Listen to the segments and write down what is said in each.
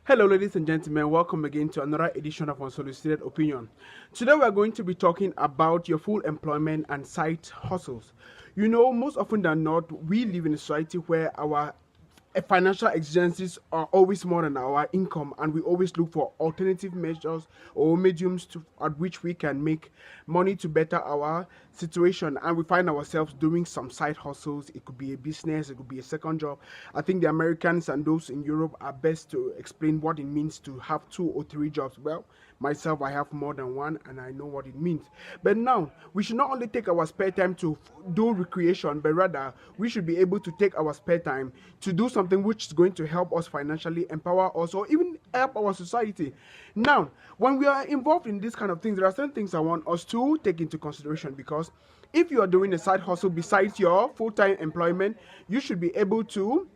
Hello, ladies and gentlemen. Welcome again to another edition of Unsolicited Opinion. Today, we are going to be talking about your full employment and side hustles. You know, most often than not, we live in a society where our financial exigencies are always more than our income, and we always look for alternative measures or mediums at which we can make money to better our situation, and we find ourselves doing some side hustles. It could be a business, it could be a second job. I think the Americans and those in Europe are best to explain what it means to have 2 or 3 jobs. Well, myself, I have more than one, and I know what it means. But now, we should not only take our spare time to do recreation, but rather we should be able to take our spare time to do something which is going to help us financially, empower us, or even help our society. Now, when we are involved in these kind of things, there are certain things I want us to take into consideration, because if you are doing a side hustle besides your full-time employment, you should be able to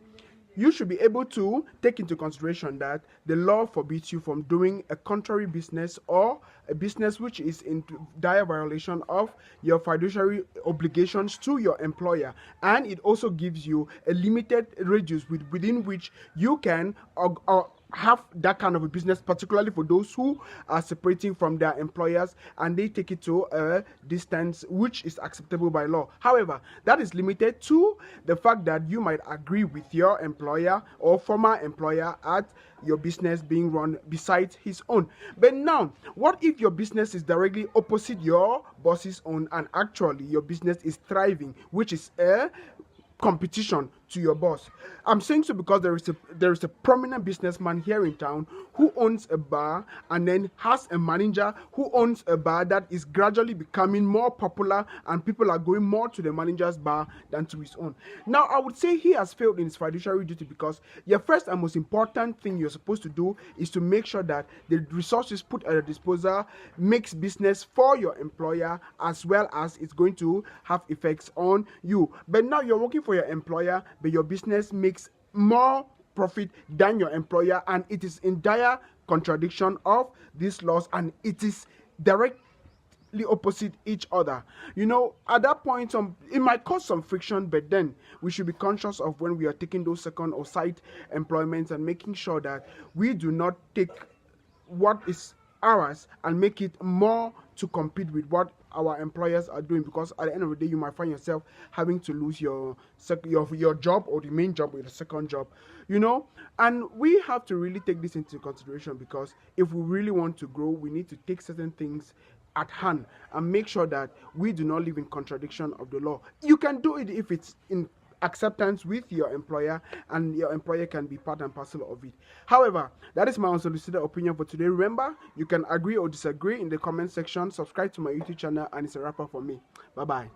take into consideration that the law forbids you from doing a contrary business or a business which is in dire violation of your fiduciary obligations to your employer, and it also gives you a limited radius within which you can have that kind of a business, particularly for those who are separating from their employers and they take it to a distance which is acceptable by law. However, that is limited to the fact that you might agree with your employer or former employer at your business being run besides his own. But now, what if your business is directly opposite your boss's own, and actually your business is thriving, which is a competition to your boss? I'm saying so because there is a prominent businessman here in town who owns a bar and then has a manager who owns a bar that is gradually becoming more popular, and people are going more to the manager's bar than to his own. Now, I would say he has failed in his fiduciary duty, because your first and most important thing you're supposed to do is to make sure that the resources put at your disposal makes business for your employer, as well as it's going to have effects on you. But now you're working for your employer, but your business makes more profit than your employer, and it is in dire contradiction of these laws, and it is directly opposite each other. You know, at that point, it might cause some friction, but then we should be conscious of when we are taking those second or side employments and making sure that we do not take what is ours and make it more to compete with what our employers are doing, because at the end of the day you might find yourself having to lose your job or the main job with a second job, and we have to really take this into consideration, because if we really want to grow, we need to take certain things at hand and make sure that we do not live in contradiction of the law. You can do it if it's in acceptance with your employer, and your employer can be part and parcel of it. However, that is my unsolicited opinion for today. Remember, you can agree or disagree in the comment section. Subscribe to my YouTube channel, and it's a wrapper for me. Bye bye.